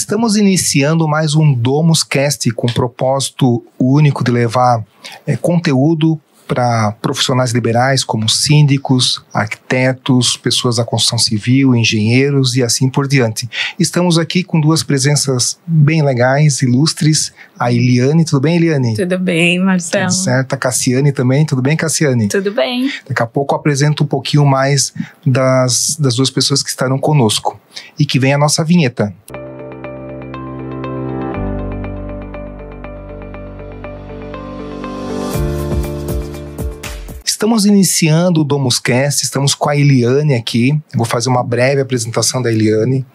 Estamos iniciando mais um DomusCast com o propósito único de levar conteúdo para profissionais liberais como síndicos, arquitetos, pessoas da construção civil, engenheiros e assim por diante. Estamos aqui com duas presenças bem legais, ilustres. A Eliane, tudo bem, Eliane? Tudo bem, Marcelo. Tudo certo. A Cassiane também, tudo bem, Cassiane? Tudo bem. Daqui a pouco eu apresento um pouquinho mais das duas pessoas que estarão conosco. E que vem a nossa vinheta. Estamos iniciando o DomusCast, estamos com a Eliane aqui. Eu vou fazer uma breve apresentação da Eliane.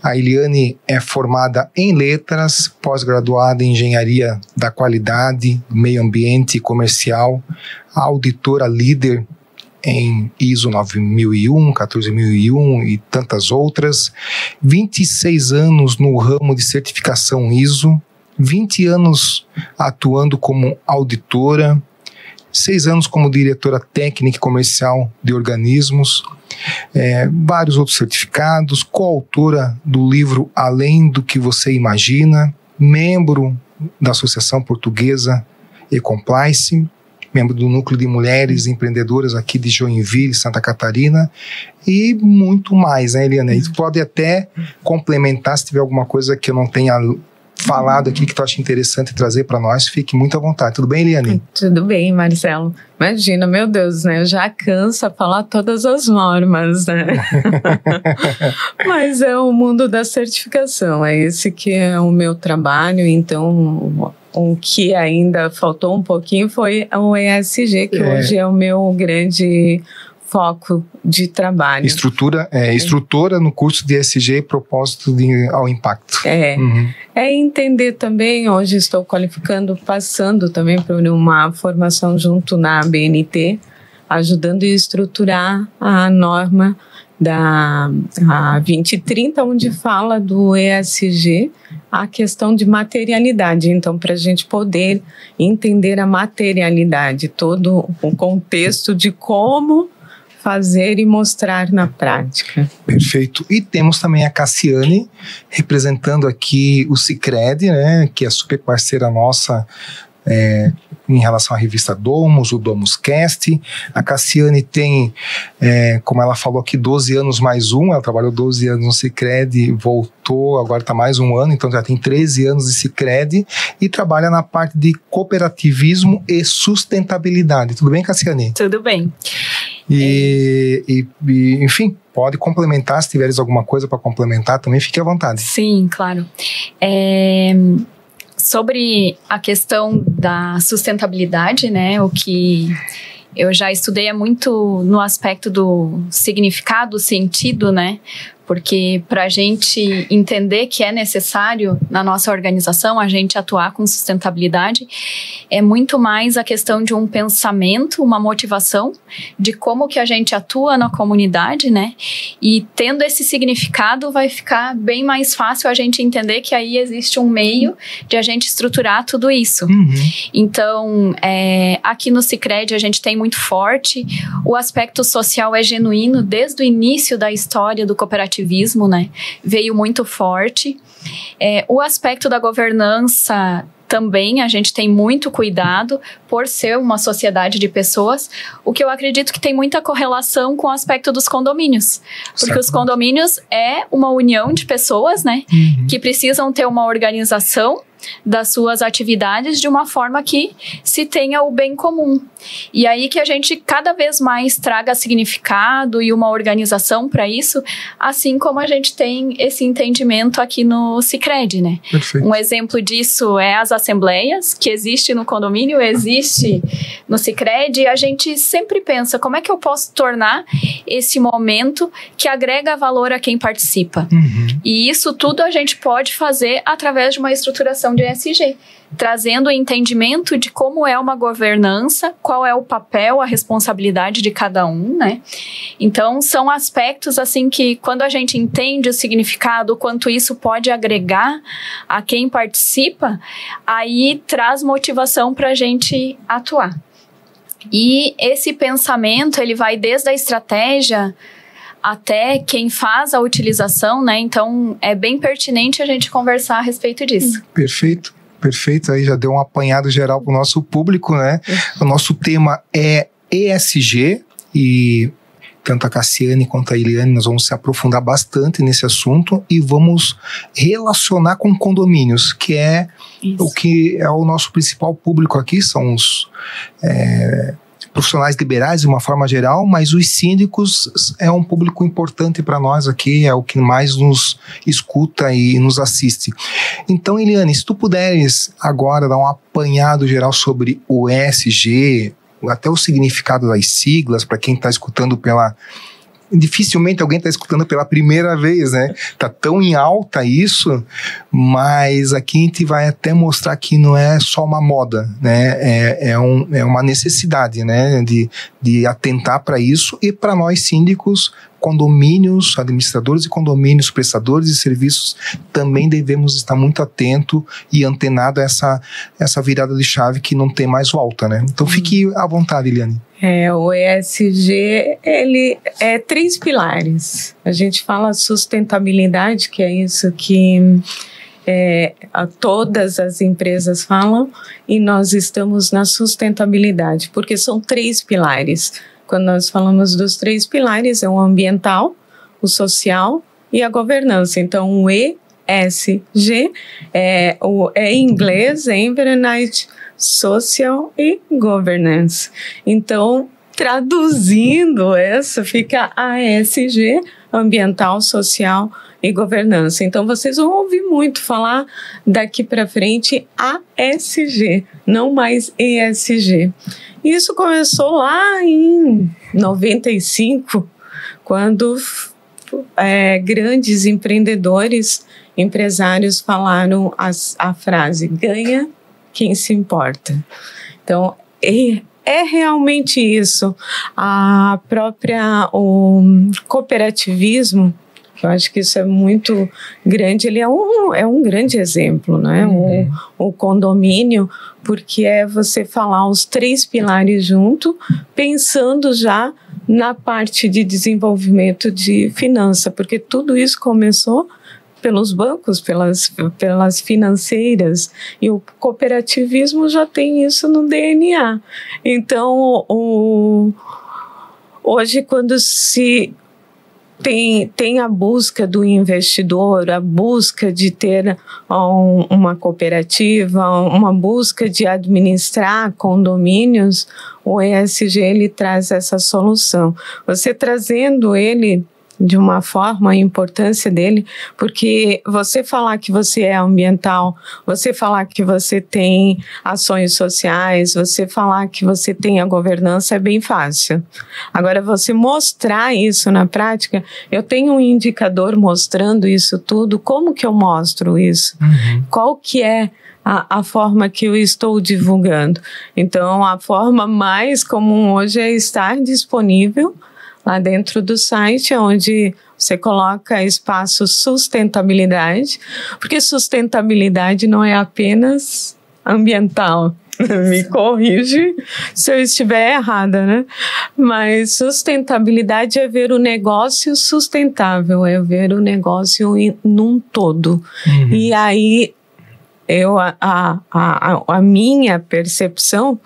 A Eliane é formada em letras, pós-graduada em engenharia da qualidade, meio ambiente e comercial, auditora líder em ISO 9001, 14001 e tantas outras, 26 anos no ramo de certificação ISO, 20 anos atuando como auditora, 6 anos como diretora técnica e comercial de organismos, vários outros certificados, coautora do livro Além do que Você Imagina, membro da Associação Portuguesa E-Compliance, membro do Núcleo de Mulheres Empreendedoras aqui de Joinville, Santa Catarina, e muito mais, né, Eliane? Tu pode até complementar se tiver alguma coisa que eu não tenha falado aqui que tu acha interessante trazer para nós, fique muito à vontade. Tudo bem, Eliane? Tudo bem, Marcelo. Imagina, meu Deus, né? Eu já canso a falar todas as normas, né? Mas é o mundo da certificação, é esse que é o meu trabalho, então o que ainda faltou um pouquinho foi o ESG, que hoje é o meu grande foco de trabalho. Instrutora no curso de ESG Propósito ao Impacto. É entender também, hoje estou qualificando, passando também por uma formação junto na ABNT, ajudando a estruturar a norma da 2030, onde fala do ESG, a questão de materialidade. Então, para a gente poder entender a materialidade, todo o contexto de como fazer e mostrar na prática. Perfeito. E temos também a Cassiane, representando aqui o Sicredi, né, que é super parceira nossa em relação à revista Domus, o DomusCast. A Cassiane tem, como ela falou aqui, 12 anos mais um, ela trabalhou 12 anos no Sicredi, voltou, agora está mais um ano, então já tem 13 anos de Sicredi e trabalha na parte de cooperativismo e sustentabilidade. Tudo bem, Cassiane? Tudo bem. Enfim, pode complementar, se tiveres alguma coisa para complementar também, fique à vontade. Sim, claro. Sobre a questão da sustentabilidade, né, o que eu já estudei é muito no aspecto do significado, sentido, né, porque para a gente entender que é necessário na nossa organização a gente atuar com sustentabilidade, é muito mais a questão de um pensamento, uma motivação de como que a gente atua na comunidade, né? E tendo esse significado vai ficar bem mais fácil a gente entender que aí existe um meio de a gente estruturar tudo isso. Então, aqui no Sicredi a gente tem muito forte, o aspecto social é genuíno desde o início da história do cooperativismo, né? Veio muito forte. O aspecto da governança também a gente tem muito cuidado por ser uma sociedade de pessoas, o que eu acredito que tem muita correlação com o aspecto dos condomínios, porque os condomínios é uma união de pessoas, né, que precisam ter uma organização das suas atividades de uma forma que se tenha o bem comum. E aí que a gente cada vez mais traga significado e uma organização para isso, assim como a gente tem esse entendimento aqui no Sicredi, né? Perfeito. Um exemplo disso é as assembleias, que existe no condomínio, existe no Sicredi, e a gente sempre pensa, como é que eu posso tornar esse momento que agrega valor a quem participa? E isso tudo a gente pode fazer através de uma estruturação de ESG, trazendo o entendimento de como é uma governança, qual é o papel, a responsabilidade de cada um, né? Então, são aspectos, assim, que quando a gente entende o significado, o quanto isso pode agregar a quem participa, aí traz motivação para a gente atuar. E esse pensamento, ele vai desde a estratégia até quem faz a utilização, né? Então, é bem pertinente a gente conversar a respeito disso. Perfeito. Perfeito, aí já deu um apanhado geral para o nosso público, né? O nosso tema é ESG e tanto a Cassiane quanto a Eliane nós vamos se aprofundar bastante nesse assunto e vamos relacionar com condomínios, que é o que é o nosso principal público aqui, são os profissionais liberais de uma forma geral, mas os síndicos é um público importante para nós aqui, é o que mais nos escuta e nos assiste. Então, Eliane, se tu puderes agora dar um apanhado geral sobre o ESG, até o significado das siglas, para quem está escutando dificilmente alguém está escutando pela primeira vez, né? Tá tão em alta isso, mas aqui a gente vai até mostrar que não é só uma moda, né? É uma necessidade, né? De atentar para isso e para nós síndicos, condomínios, administradores de condomínios, prestadores de serviços, também devemos estar muito atento e antenado a essa virada de chave que não tem mais volta, né? Então fique à vontade, Eliane. O ESG, ele é 3 pilares. A gente fala sustentabilidade, que é isso que todas as empresas falam, e nós estamos na sustentabilidade, porque são 3 pilares. Quando nós falamos dos 3 pilares, é o ambiental, o social e a governança. Então, o ESG é em inglês, Environment, Social e Governance. Então, traduzindo essa, fica ASG, ambiental, social e governança. Então, vocês vão ouvir muito falar daqui para frente ASG, não mais ESG. Isso começou lá em 95, quando grandes empresários falaram a frase, ganha quem se importa. Então, é realmente isso. O cooperativismo, que eu acho que isso é muito grande, ele é um grande exemplo, né? O condomínio, porque é você falar os 3 pilares junto, pensando já na parte de desenvolvimento de finança, porque tudo isso começou pelos bancos, pelas financeiras, e o cooperativismo já tem isso no DNA. Então, hoje, quando se tem a busca do investidor, a busca de ter uma cooperativa, uma busca de administrar condomínios, o ESG ele traz essa solução. Você trazendo ele de uma forma, a importância dele, porque você falar que você é ambiental, você falar que você tem ações sociais, você falar que você tem a governança é bem fácil. Agora, você mostrar isso na prática, eu tenho um indicador mostrando isso tudo, como que eu mostro isso? Qual que é a forma que eu estou divulgando? Então, a forma mais comum hoje é estar disponível lá dentro do site, onde você coloca espaço sustentabilidade, porque sustentabilidade não é apenas ambiental. Me corrige se eu estiver errada, né? Mas sustentabilidade é ver o negócio sustentável, é ver o negócio num todo. E aí, a minha percepção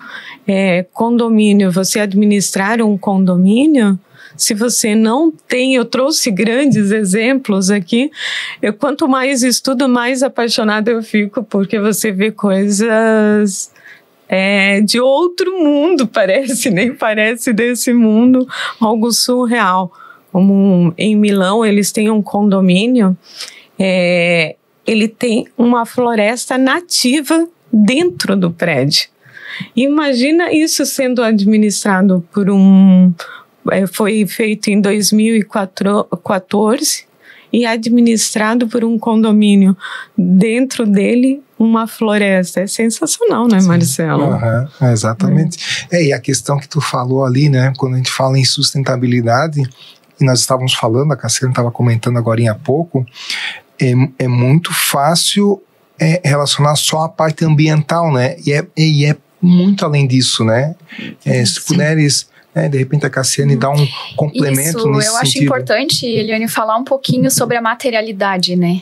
é condomínio, você administrar um condomínio, se você não tem, eu trouxe grandes exemplos aqui, quanto mais estudo, mais apaixonada eu fico, porque você vê coisas de outro mundo, nem parece desse mundo, algo surreal. Como em Milão, eles têm um condomínio, ele tem uma floresta nativa dentro do prédio. Imagina isso sendo administrado por foi feito em 2014 e administrado por um condomínio. Dentro dele, uma floresta. É sensacional, né, Marcelo? Exatamente. E a questão que tu falou ali, né, quando a gente fala em sustentabilidade, e nós estávamos falando, a Cassiane estava comentando agora há pouco, é muito fácil relacionar só a parte ambiental, né? E é muito além disso, né? Se puderes De repente a Cassiane dá um complemento Isso, nesse eu acho sentido. importante, Eliane, falar um pouquinho sobre a materialidade, né?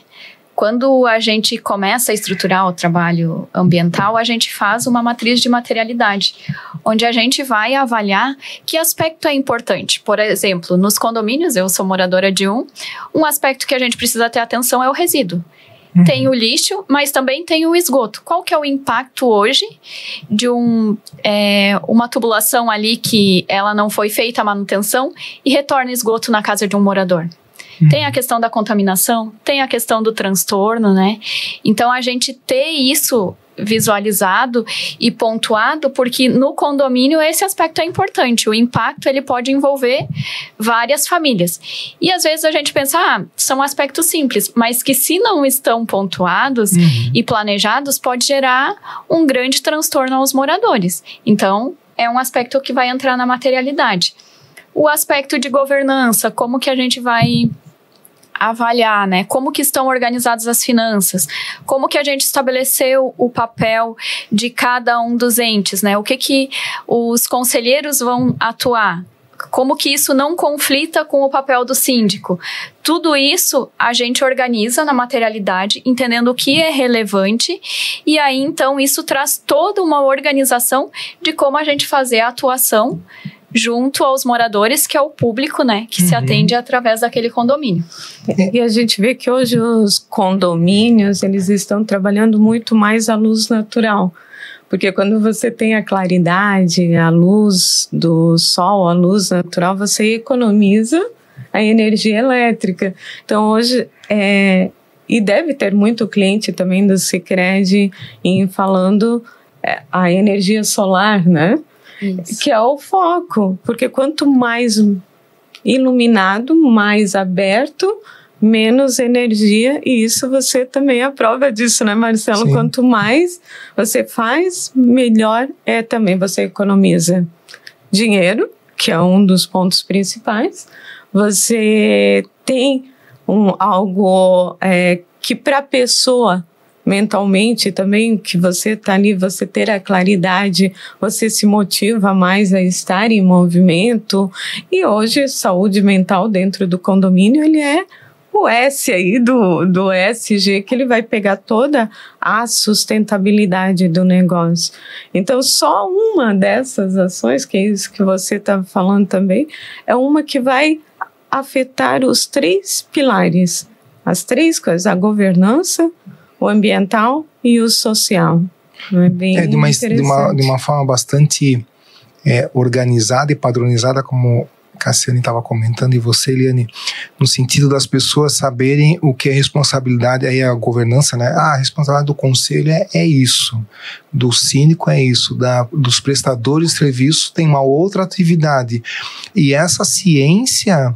Quando a gente começa a estruturar o trabalho ambiental, a gente faz uma matriz de materialidade, onde a gente vai avaliar que aspecto é importante. Por exemplo, nos condomínios, eu sou moradora de um aspecto que a gente precisa ter atenção é o resíduo. Tem o lixo, mas também tem o esgoto. Qual que é o impacto hoje de uma tubulação ali que ela não foi feita a manutenção e retorna esgoto na casa de um morador? Tem a questão da contaminação, tem a questão do transtorno, né? Então, a gente ter isso visualizado e pontuado, porque no condomínio esse aspecto é importante. O impacto, ele pode envolver várias famílias. E às vezes a gente pensa, são aspectos simples, mas que se não estão pontuados e planejados, pode gerar um grande transtorno aos moradores. Então, é um aspecto que vai entrar na materialidade. O aspecto de governança, como que a gente vai avaliar, né? Como que estão organizadas as finanças? Como que a gente estabeleceu o papel de cada um dos entes, né? O que os conselheiros vão atuar? Como que isso não conflita com o papel do síndico? Tudo isso a gente organiza na materialidade, entendendo o que é relevante, e aí então isso traz toda uma organização de como a gente fazer a atuação junto aos moradores, que é o público, né, que se atende através daquele condomínio. E a gente vê que hoje os condomínios, eles estão trabalhando muito mais à luz natural, porque quando você tem a claridade, a luz do sol, a luz natural, você economiza a energia elétrica. Então hoje, e deve ter muito cliente também do Sicredi falando a energia solar, né? Isso. Que é o foco, porque quanto mais iluminado, mais aberto, menos energia, e isso você também é a prova disso, né, Marcelo? Sim. Quanto mais você faz, melhor também você economiza dinheiro, que é um dos pontos principais. Você tem algo que para a pessoa mentalmente também, que você está ali, você ter a claridade, você se motiva mais a estar em movimento. E hoje, saúde mental dentro do condomínio, ele é o S aí do ESG, que ele vai pegar toda a sustentabilidade do negócio. Então, só uma dessas ações, que é isso que você está falando também, é uma que vai afetar os 3 pilares, as 3 coisas, a governança, o ambiental e o social. Não é bem interessante. De uma forma bastante organizada e padronizada, como Cassiane estava comentando, e você, Eliane, no sentido das pessoas saberem o que é responsabilidade, aí a governança, né? A responsabilidade do conselho é isso, do síndico é isso, dos prestadores de serviço tem uma outra atividade. E essa ciência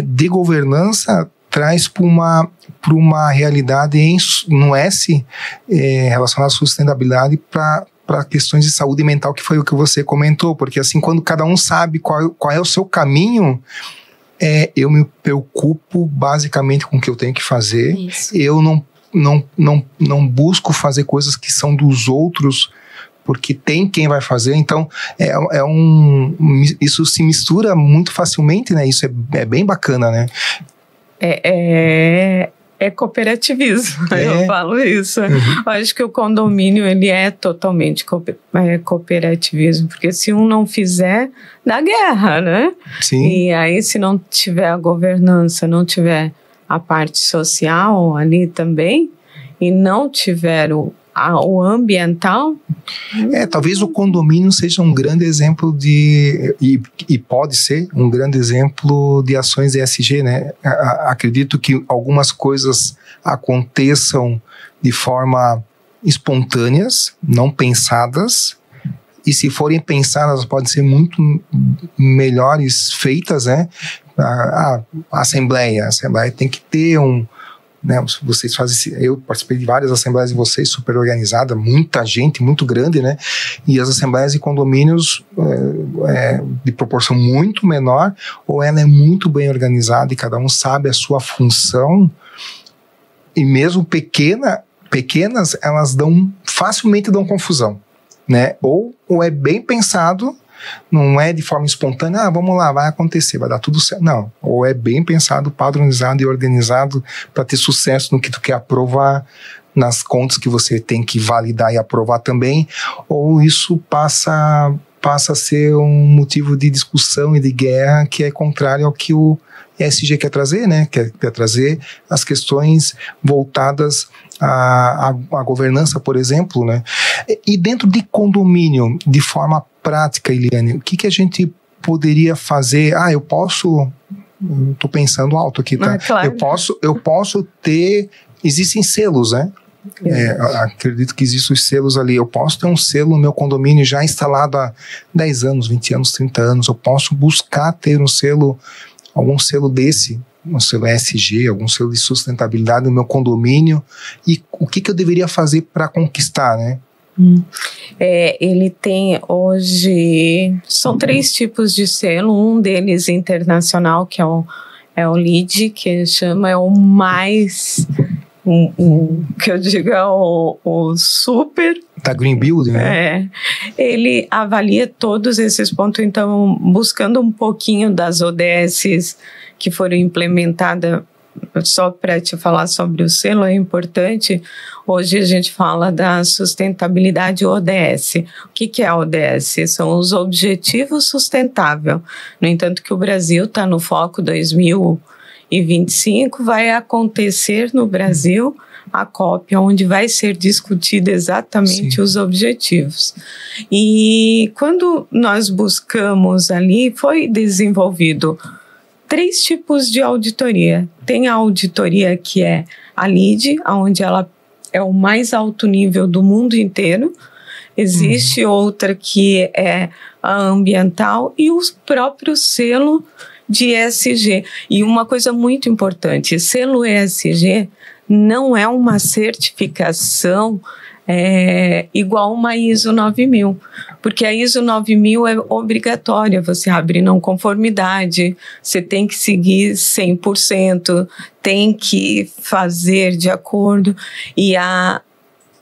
de governança traz para uma realidade no S relacionada à sustentabilidade para questões de saúde mental, que foi o que você comentou, porque assim, quando cada um sabe qual é o seu caminho, eu me preocupo basicamente com o que eu tenho que fazer. Isso. Eu não busco fazer coisas que são dos outros, porque tem quem vai fazer. Então isso se mistura muito facilmente, né? Isso é bem bacana, né? É cooperativismo, eu falo isso. Eu acho que o condomínio, ele é totalmente cooperativismo, porque se um não fizer, dá guerra, né? Sim. E aí, se não tiver a governança, não tiver a parte social ali também, e não tiver o ambiental... talvez o condomínio seja um grande exemplo e pode ser um grande exemplo de ações ESG, né? Acredito que algumas coisas aconteçam de forma espontâneas, não pensadas, e se forem pensadas podem ser muito melhores feitas, né? A assembleia tem que ter né, vocês fazem, eu participei de várias assembleias de vocês, super organizada, muita gente, muito grande, né? E as assembleias de condomínios de proporção muito menor, ou ela é muito bem organizada e cada um sabe a sua função, e mesmo pequenas, elas facilmente dão confusão, né? Ou é bem pensado, Não é de forma espontânea, vamos lá, vai acontecer, vai dar tudo certo. Não, ou é bem pensado, padronizado e organizado para ter sucesso no que tu quer aprovar, nas contas que você tem que validar e aprovar também, ou isso passa a ser um motivo de discussão e de guerra que é contrário ao que o ESG quer trazer, né? Quer trazer as questões voltadas à governança, por exemplo, né? E dentro de condomínio, de forma prática, Eliane, o que a gente poderia fazer? Eu estou pensando alto aqui, tá? Claro. Eu posso ter, existem selos, né? Acredito que existem os selos ali. Eu posso ter um selo no meu condomínio já instalado há 10 anos, 20 anos, 30 anos. Eu posso buscar ter um selo, algum selo desse, um selo ESG, algum selo de sustentabilidade no meu condomínio. E o que eu deveria fazer para conquistar, né? Ele tem hoje, são 3 tipos de selo. Um deles internacional, que é o LEED, que chama, é o mais... que eu digo é o super... Da Green Building, né? Ele avalia todos esses pontos, então, buscando um pouquinho das ODSs que foram implementadas, só para te falar sobre o selo, é importante. Hoje a gente fala da sustentabilidade ODS. O que é a ODS? São os Objetivos Sustentáveis. No entanto, que o Brasil está no foco 2025, vai acontecer no Brasil a COP, onde vai ser discutido exatamente os objetivos. E quando nós buscamos ali, foi desenvolvido 3 tipos de auditoria. Tem a auditoria que é a LEED, onde ela é o mais alto nível do mundo inteiro. Existe outra que é a ambiental e o próprio selo de ESG. E uma coisa muito importante, selo ESG não é uma certificação igual uma ISO 9000, porque a ISO 9000 é obrigatória, você abre não conformidade, você tem que seguir 100%, tem que fazer de acordo, e a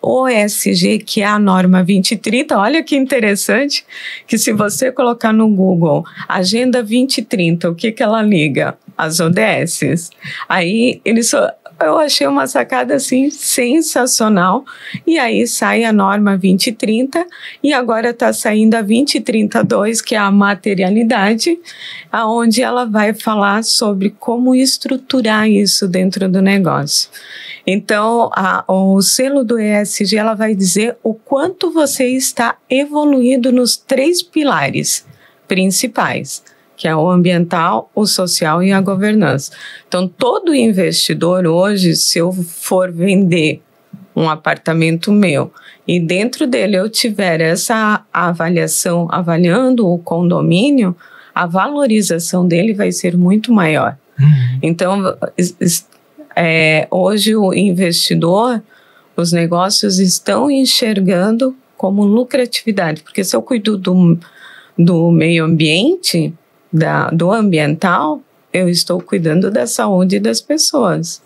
OSG, que é a norma 2030, olha que interessante, que se você colocar no Google Agenda 2030, o que ela liga? As ODSs. Aí eu achei uma sacada assim sensacional, e aí sai a norma 2030 e agora está saindo a 2032, que é a materialidade, aonde ela vai falar sobre como estruturar isso dentro do negócio. Então, o selo do ESG, ela vai dizer o quanto você está evoluído nos 3 pilares principais, que é o ambiental, o social e a governança. Então, todo investidor hoje, se eu for vender um apartamento meu e dentro dele eu tiver essa avaliação, avaliando o condomínio, a valorização dele vai ser muito maior. Então, hoje o investidor, os negócios estão enxergando como lucratividade, porque se eu cuido do meio ambiente, do ambiental, eu estou cuidando da saúde das pessoas.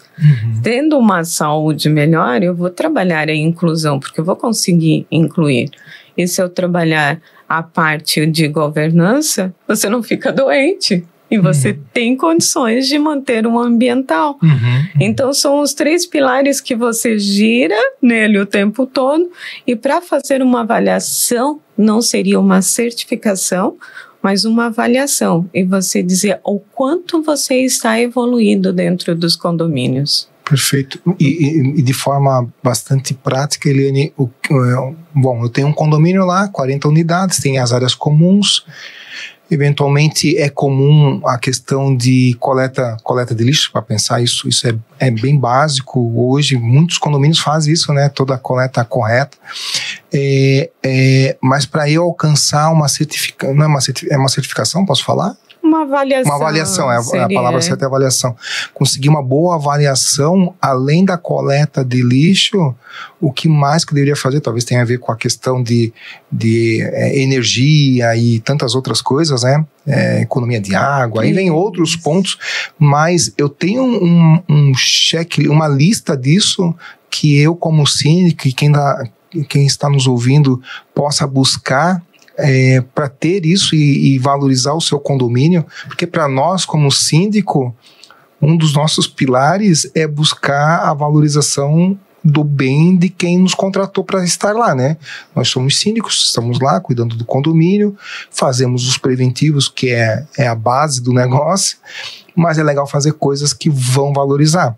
Tendo uma saúde melhor, eu vou trabalhar a inclusão, porque eu vou conseguir incluir. E se eu trabalhar a parte de governança, você não fica doente. E você tem condições de manter um ambiental. Então, são os 3 pilares que você gira nele o tempo todo. E para fazer uma avaliação, não seria uma certificação, mas uma avaliação. E você dizer o quanto você está evoluído dentro dos condomínios. Perfeito. E de forma bastante prática, Eliane, bom, eu tenho um condomínio lá, 40 unidades, tem as áreas comuns. Eventualmente é comum a questão de coleta de lixo, para pensar isso é bem básico. Hoje muitos condomínios fazem isso, né? Toda a coleta correta. Mas para eu alcançar uma certificação, não é uma certificação, posso falar? Uma avaliação. Uma avaliação, a palavra certa é avaliação. Conseguir uma boa avaliação, além da coleta de lixo, o que mais que eu deveria fazer? Talvez tenha a ver com a questão de energia e tantas outras coisas, né? Economia de água, aí vem outros pontos, mas eu tenho um check, uma lista disso que eu, como síndico, e quem está nos ouvindo, possa buscar para ter isso e valorizar o seu condomínio, porque para nós, como síndico, um dos nossos pilares é buscar a valorização do bem de quem nos contratou para estar lá, né? Nós somos síndicos, estamos lá cuidando do condomínio, fazemos os preventivos, que é a base do negócio, mas é legal fazer coisas que vão valorizar.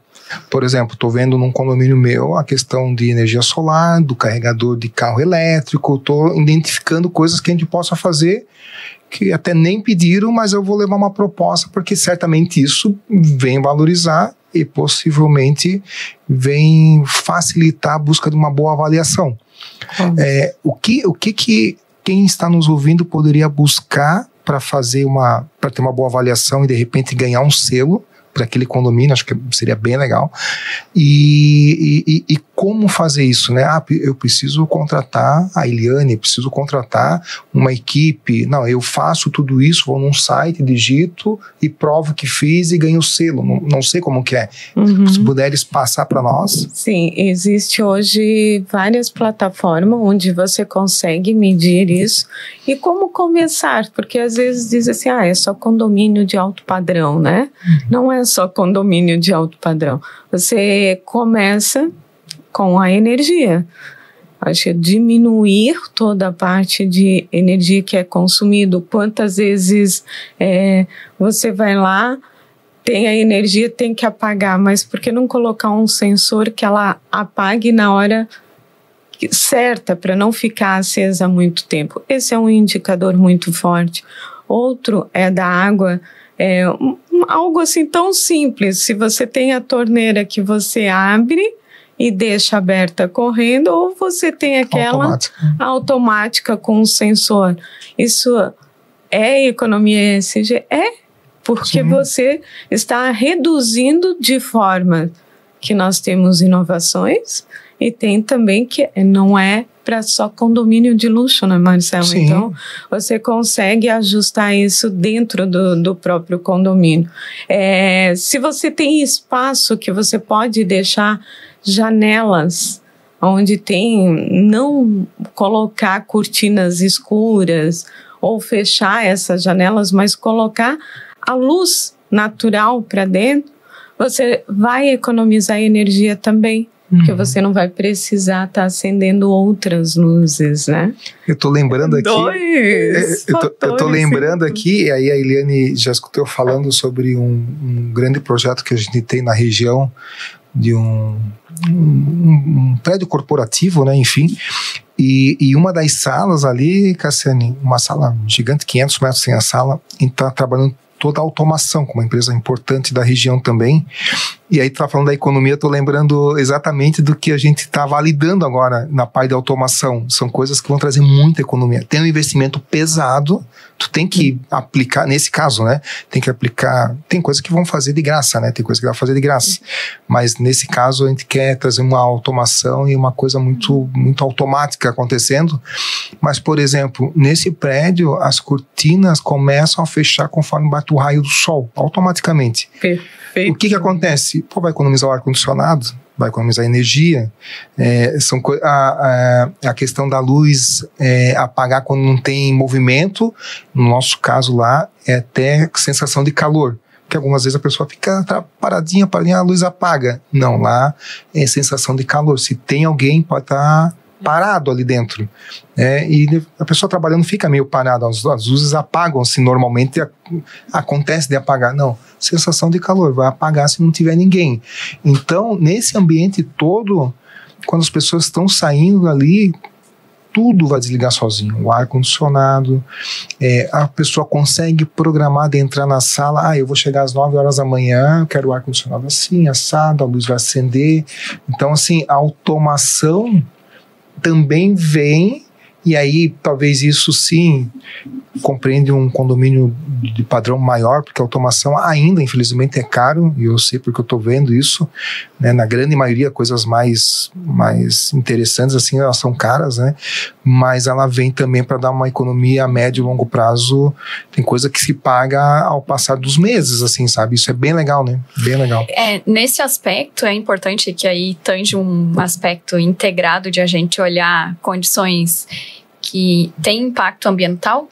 Por exemplo, estou vendo num condomínio meu a questão de energia solar, do carregador de carro elétrico, estou identificando coisas que a gente possa fazer que até nem pediram, mas eu vou levar uma proposta, porque certamente isso vem valorizar e possivelmente vem facilitar a busca de uma boa avaliação. O que quem está nos ouvindo poderia buscar para ter uma boa avaliação e de repente ganhar um selo para aquele condomínio? Acho que seria bem legal. E como fazer isso, né? Eu preciso contratar a Eliane, preciso contratar uma equipe. Não, eu faço tudo isso, vou num site, digito e provo que fiz e ganho o selo. Não sei como que é. Se puderes passar para nós. Sim, existe hoje várias plataformas onde você consegue medir isso. E como começar? Porque às vezes diz assim, é só condomínio de alto padrão, né? Não é só condomínio de alto padrão. Você começa com a energia. Acho que diminuir toda a parte de energia que é consumido. Quantas vezes você vai lá, tem a energia, tem que apagar, mas por que não colocar um sensor que ela apague na hora certa, para não ficar acesa muito tempo? Esse é um indicador muito forte. Outro é da água. Algo assim tão simples. Se você tem a torneira que você abre e deixa aberta correndo, ou você tem aquela automática com um sensor. Isso é economia ESG? Porque Sim. Você está reduzindo de forma que nós temos inovações e tem também que não é para só condomínio de luxo, né, Marcelo? Sim. Então, você consegue ajustar isso dentro do próprio condomínio. Se você tem espaço que você pode deixar janelas, onde não colocar cortinas escuras ou fechar essas janelas, mas colocar a luz natural para dentro, você vai economizar energia também. Porque você não vai precisar estar acendendo outras luzes, né? Eu tô lembrando aqui... Eu tô lembrando aqui, e aí a Eliane já escutou falando sobre um grande projeto que a gente tem na região, de um prédio corporativo, né, enfim. E uma das salas ali, Cassiane, uma sala gigante, 500 metros sem a sala, e está trabalhando toda a automação, com uma empresa importante da região também. E aí tu tá falando da economia, eu tô lembrando exatamente do que a gente está validando agora na parte da automação. São coisas que vão trazer muita economia. Tem um investimento pesado, tu tem que aplicar, nesse caso, né? Tem que aplicar, tem coisas que vão fazer de graça, né? Tem coisa que vai fazer de graça. Mas nesse caso a gente quer trazer uma automação e uma coisa muito, muito automática acontecendo. Mas, por exemplo, nesse prédio, as cortinas começam a fechar conforme bate o raio do sol, automaticamente. Perfeito. O que acontece? Vai economizar o ar-condicionado, vai economizar energia. A questão da luz apagar quando não tem movimento, no nosso caso lá, é até sensação de calor. Porque algumas vezes a pessoa fica paradinha, a luz apaga. Não, lá é sensação de calor. Se tem alguém, pode estar parado ali dentro, e a pessoa trabalhando fica meio parada, as luzes apagam-se normalmente, acontece de apagar, não, sensação de calor, vai apagar se não tiver ninguém. Então, nesse ambiente todo, quando as pessoas estão saindo ali, tudo vai desligar sozinho, o ar-condicionado, a pessoa consegue programar de entrar na sala, eu vou chegar às 9 horas da manhã, eu quero o ar-condicionado assim, assado, a luz vai acender. Então, assim, a automação também vem, e aí talvez isso sim compreende um condomínio de padrão maior, porque a automação ainda infelizmente é caro, e eu sei porque eu estou vendo isso, né, na grande maioria coisas mais interessantes assim, elas são caras, né, mas ela vem também para dar uma economia a médio e longo prazo. Tem coisa que se paga ao passar dos meses, assim, sabe, isso é bem legal, né, bem legal. Nesse aspecto é importante que aí tange um aspecto integrado de a gente olhar condições que tem impacto ambiental,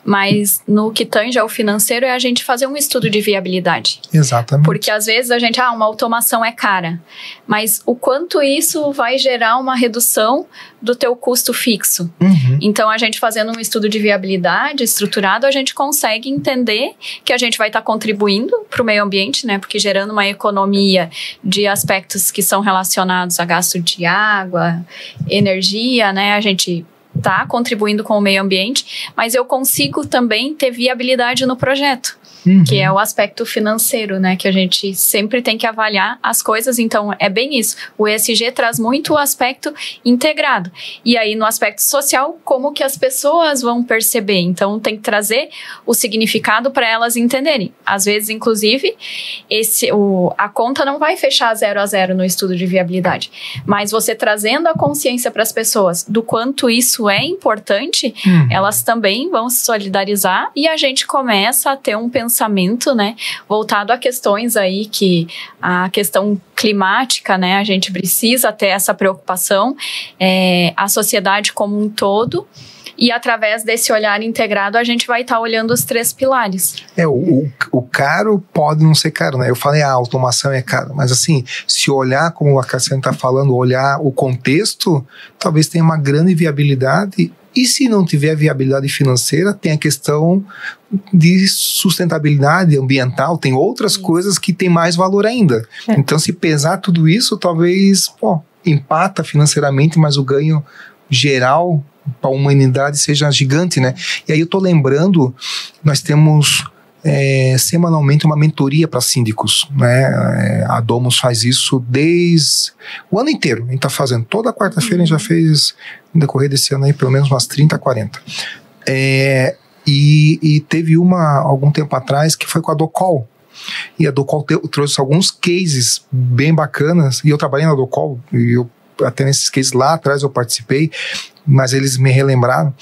mas no que tange ao financeiro é a gente fazer um estudo de viabilidade. Exatamente. Porque às vezes a gente, uma automação é cara, mas o quanto isso vai gerar uma redução do teu custo fixo. Então, a gente fazendo um estudo de viabilidade estruturado, a gente consegue entender que a gente vai estar contribuindo para o meio ambiente, né? Porque gerando uma economia de aspectos que são relacionados a gasto de água, energia, né? A gente está contribuindo com o meio ambiente, mas eu consigo também ter viabilidade no projeto, que é o aspecto financeiro, né? Que a gente sempre tem que avaliar as coisas. Então, é bem isso. O ESG traz muito o aspecto integrado. E aí, no aspecto social, como que as pessoas vão perceber? Então, tem que trazer o significado para elas entenderem. Às vezes, inclusive, a conta não vai fechar 0 a 0 no estudo de viabilidade. Mas você trazendo a consciência para as pessoas do quanto isso é importante, elas também vão se solidarizar e a gente começa a ter um pensamento, né, voltado a questões aí que a questão climática, né, a gente precisa ter essa preocupação, a sociedade como um todo, e através desse olhar integrado a gente vai estar olhando os 3 pilares. O caro pode não ser caro, né? Eu falei, a automação é caro, mas assim, se olhar, como a Cassiane está falando, olhar o contexto, talvez tenha uma grande viabilidade. E se não tiver viabilidade financeira, tem a questão de sustentabilidade ambiental, tem outras coisas que têm mais valor ainda. Então, se pesar tudo isso, talvez empata financeiramente, mas o ganho geral para a humanidade seja gigante, né? E aí eu tô lembrando, nós temos semanalmente uma mentoria para síndicos, né? A Domus faz isso desde o ano inteiro. A gente está fazendo toda quarta-feira, a gente já fez no decorrer desse ano aí pelo menos umas 30, 40. E teve uma algum tempo atrás que foi com a Docol. E a Docol trouxe alguns cases bem bacanas, e eu trabalhei na Docol, e eu até nesses cases lá atrás eu participei, mas eles me relembraram.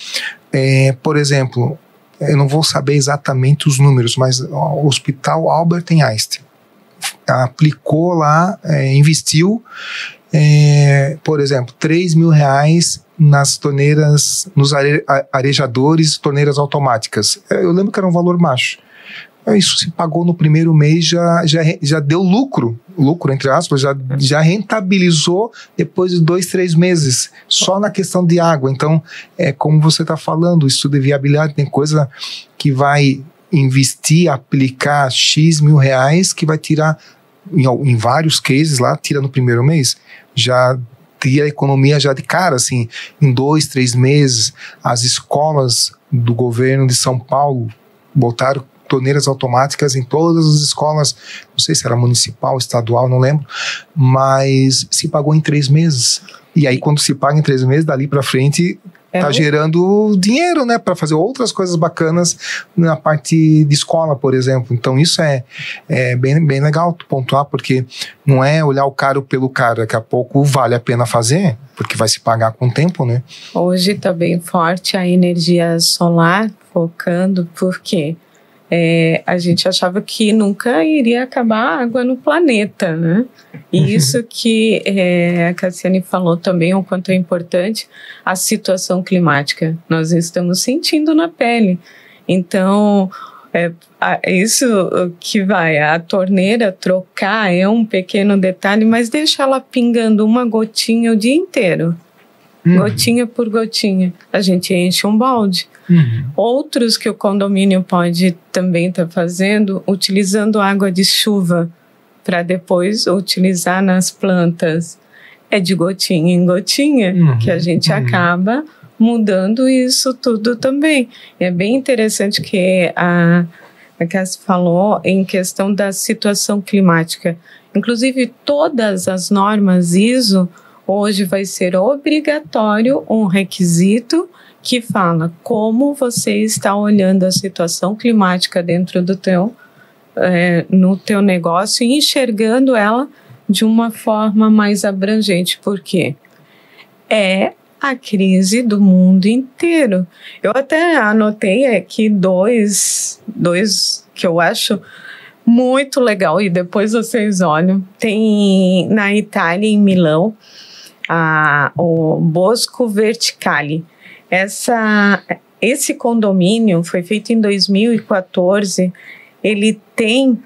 Por exemplo, eu não vou saber exatamente os números, mas o Hospital Albert Einstein aplicou lá, investiu, por exemplo, R$3.000 nas torneiras, nos arejadores, torneiras automáticas. Eu lembro que era um valor baixo. Isso se pagou no primeiro mês, já deu lucro, entre aspas, já rentabilizou depois de 2, 3 meses, só na questão de água. Então, como você está falando, isso de viabilidade, tem coisa que vai investir, aplicar X mil reais, que vai tirar, em vários cases lá, tira no primeiro mês, já tira a economia já de cara, assim, em 2, 3 meses. As escolas do governo de São Paulo botaram torneiras automáticas em todas as escolas, não sei se era municipal, estadual, não lembro, mas se pagou em 3 meses. E aí, quando se paga em 3 meses, dali para frente, tá gerando dinheiro, né, para fazer outras coisas bacanas na parte de escola, por exemplo. Então, isso é bem legal tu pontuar, porque não é olhar o caro pelo caro, daqui a pouco vale a pena fazer, porque vai se pagar com o tempo, né? Hoje tá bem forte a energia solar, focando, porque a gente achava que nunca iria acabar a água no planeta, né? E isso que a Cassiane falou também, o quanto é importante a situação climática. Nós estamos sentindo na pele. Então, isso que a torneira trocar é um pequeno detalhe, mas deixa ela pingando uma gotinha o dia inteiro. Gotinha por gotinha, a gente enche um balde. Outros que o condomínio pode também estar fazendo, utilizando água de chuva para depois utilizar nas plantas. É de gotinha em gotinha que a gente acaba mudando isso tudo também. E é bem interessante que a Cassi falou em questão da situação climática. Inclusive, todas as normas ISO, hoje vai ser obrigatório um requisito que fala como você está olhando a situação climática dentro do no teu negócio e enxergando ela de uma forma mais abrangente, porque é a crise do mundo inteiro. Eu até anotei aqui dois que eu acho muito legal, e depois vocês olham. Tem na Itália, em Milão, o Bosco Verticale. esse condomínio foi feito em 2014, ele tem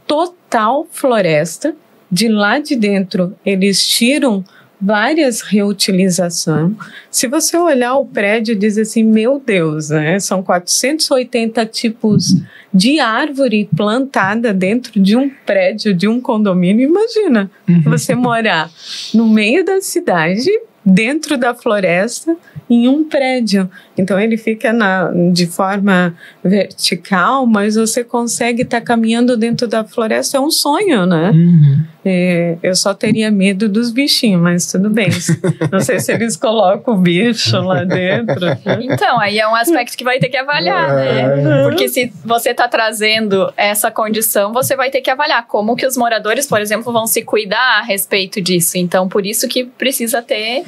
total floresta. De lá de dentro, eles tiram várias reutilizações. Se você olhar o prédio, diz assim, meu Deus, né? São 480 tipos de árvore plantada dentro de um prédio, de um condomínio. Imagina você morar no meio da cidade, dentro da floresta, em um prédio. Então ele fica de forma vertical, mas você consegue estar caminhando dentro da floresta. É um sonho, né? Eu só teria medo dos bichinhos, mas tudo bem. Não sei se eles colocam o bicho lá dentro. Então, aí é um aspecto que vai ter que avaliar, né? Porque se você está trazendo essa condição, você vai ter que avaliar como que os moradores, por exemplo, vão se cuidar a respeito disso. Então, por isso que precisa ter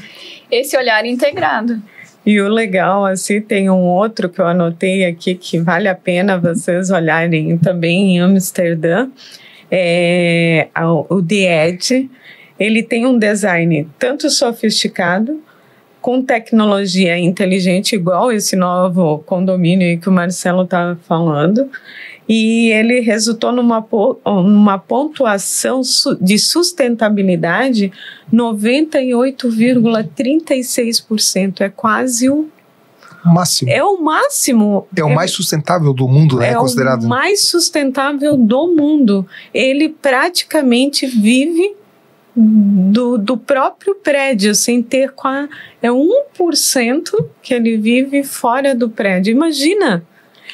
esse olhar integrado. E o legal, assim, tem um outro que eu anotei aqui que vale a pena vocês olharem também em Amsterdã, o The Edge. Ele tem um design tanto sofisticado, com tecnologia inteligente, igual esse novo condomínio aí que o Marcelo estava falando, e ele resultou numa pontuação de sustentabilidade 98,36%. É quase o máximo. É o máximo. É o mais sustentável do mundo, né? Considerado. É o mais sustentável do mundo. Ele praticamente vive do próprio prédio, sem ter é 1% que ele vive fora do prédio. Imagina!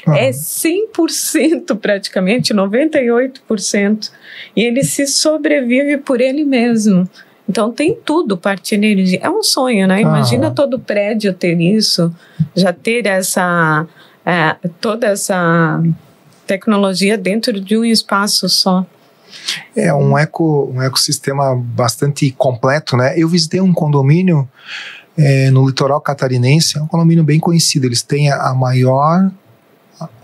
É 100% praticamente, 98%. E ele se sobrevive por ele mesmo. Então tem tudo, parte de energia. É um sonho, né? Imagina todo prédio ter isso, já ter toda essa tecnologia dentro de um espaço só. É um ecossistema bastante completo, né? Eu visitei um condomínio no litoral catarinense, é um condomínio bem conhecido. Eles têm o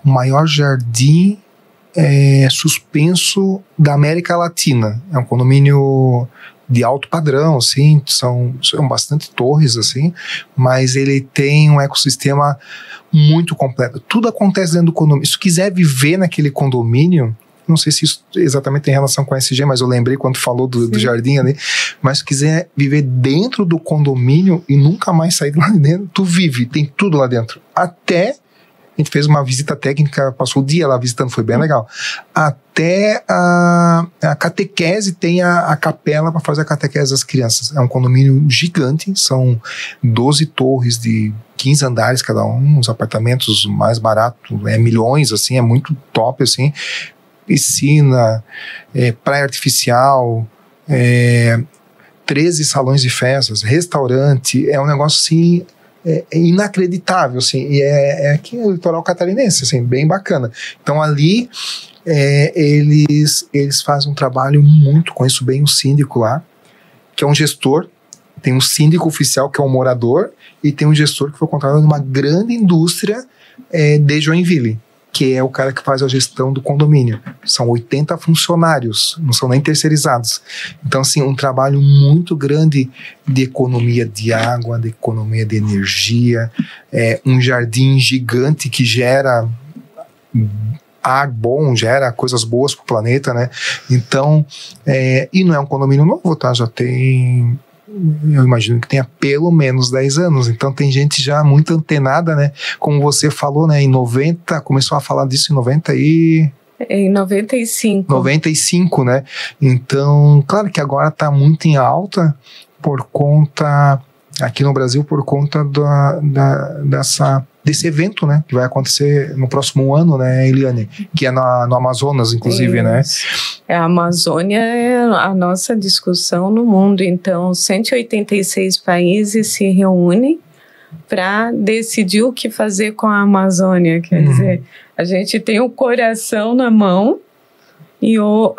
maior jardim suspenso da América Latina. É um condomínio de alto padrão, assim, são bastante torres, assim, mas ele tem um ecossistema muito completo. Tudo acontece dentro do condomínio. Se quiser viver naquele condomínio, não sei se isso exatamente tem relação com a SG, mas eu lembrei quando falou do jardim ali, mas se quiser viver dentro do condomínio e nunca mais sair de lá dentro, tu vive, tem tudo lá dentro. Até, a gente fez uma visita técnica, passou o dia lá visitando, foi bem legal. Até a catequese, tem a capela para fazer a catequese das crianças. É um condomínio gigante, são 12 torres de 15 andares cada um, os apartamentos mais baratos, milhões, assim, é muito top, assim. Piscina, praia artificial, 13 salões de festas, restaurante, é um negócio assim, inacreditável, assim, e é aqui no litoral catarinense, assim, bem bacana. Então ali eles fazem um trabalho muito, conheço bem o síndico lá, que é um gestor, tem um síndico oficial que é um morador, e tem um gestor que foi contratado numa grande indústria de Joinville, que é o cara que faz a gestão do condomínio. São 80 funcionários, não são nem terceirizados. Então, assim, um trabalho muito grande de economia de água, de economia de energia, um jardim gigante que gera ar bom, gera coisas boas para o planeta, né? Então, e não é um condomínio novo, tá? Já tem... Eu imagino que tenha pelo menos 10 anos, então tem gente já muito antenada, né? Como você falou, né? Em 90, começou a falar disso em 90 e... Em 95. 95, né? Então, claro que agora está muito em alta por conta, aqui no Brasil, por conta desse evento, né? Que vai acontecer no próximo ano, né, Eliane? Que é no Amazonas, inclusive, né? A Amazônia é a nossa discussão no mundo. Então, 186 países se reúnem para decidir o que fazer com a Amazônia. Quer dizer, a gente tem o coração na mão e o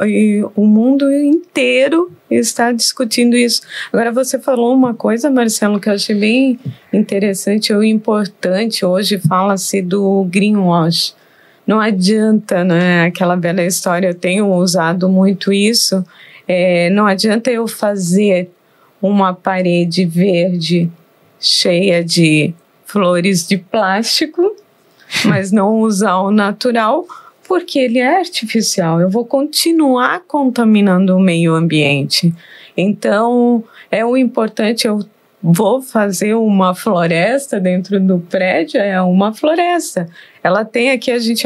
mundo inteiro está discutindo isso. Agora, você falou uma coisa, Marcelo, que eu achei bem interessante ou importante. Hoje fala-se do greenwash. Não adianta, né? Aquela bela história, eu tenho usado muito isso. Não adianta eu fazer uma parede verde cheia de flores de plástico, mas não usar o natural, porque ele é artificial. Eu vou continuar contaminando o meio ambiente. Então, é o importante, eu vou fazer uma floresta dentro do prédio, é uma floresta. Ela tem aqui, a gente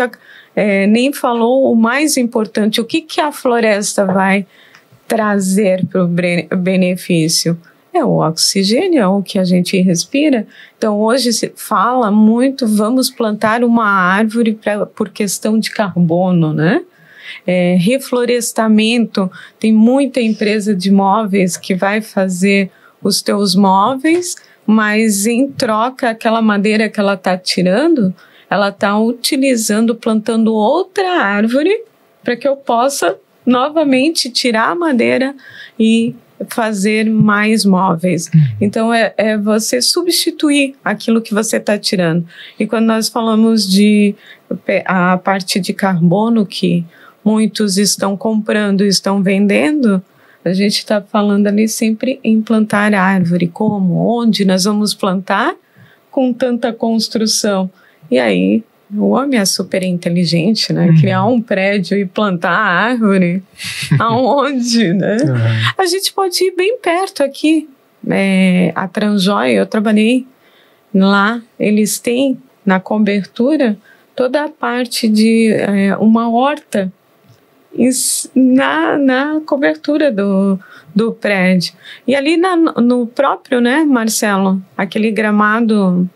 nem falou o mais importante, o que a floresta vai trazer para o benefício? É o oxigênio, é o que a gente respira. Então, hoje se fala muito, vamos plantar uma árvore por questão de carbono, né? Reflorestamento, tem muita empresa de móveis que vai fazer os teus móveis, mas em troca, aquela madeira que ela está tirando, ela está utilizando, plantando outra árvore para que eu possa novamente tirar a madeira e fazer mais móveis. Então, é você substituir aquilo que você está tirando. E quando nós falamos de a parte de carbono que muitos estão comprando, estão vendendo, a gente está falando ali sempre em plantar árvore. Como? Onde nós vamos plantar? Com tanta construção. E aí, o homem é super inteligente, né? Criar um prédio e plantar árvore. Aonde, né? A gente pode ir bem perto aqui. A Transjoia, eu trabalhei lá. Eles têm na cobertura toda a parte de uma horta na cobertura do prédio. E ali no próprio, né, Marcelo? Aquele gramado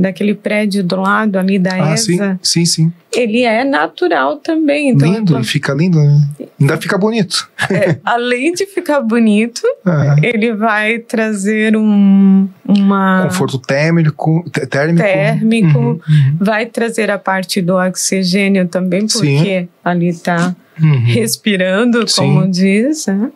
daquele prédio do lado ali da ESA. Sim. Ele é natural também. Então lindo, ele fica lindo, né? Ainda fica bonito. Além de ficar bonito, ele vai trazer uma conforto térmico. Vai trazer a parte do oxigênio também, porque ali está respirando, como diz, né?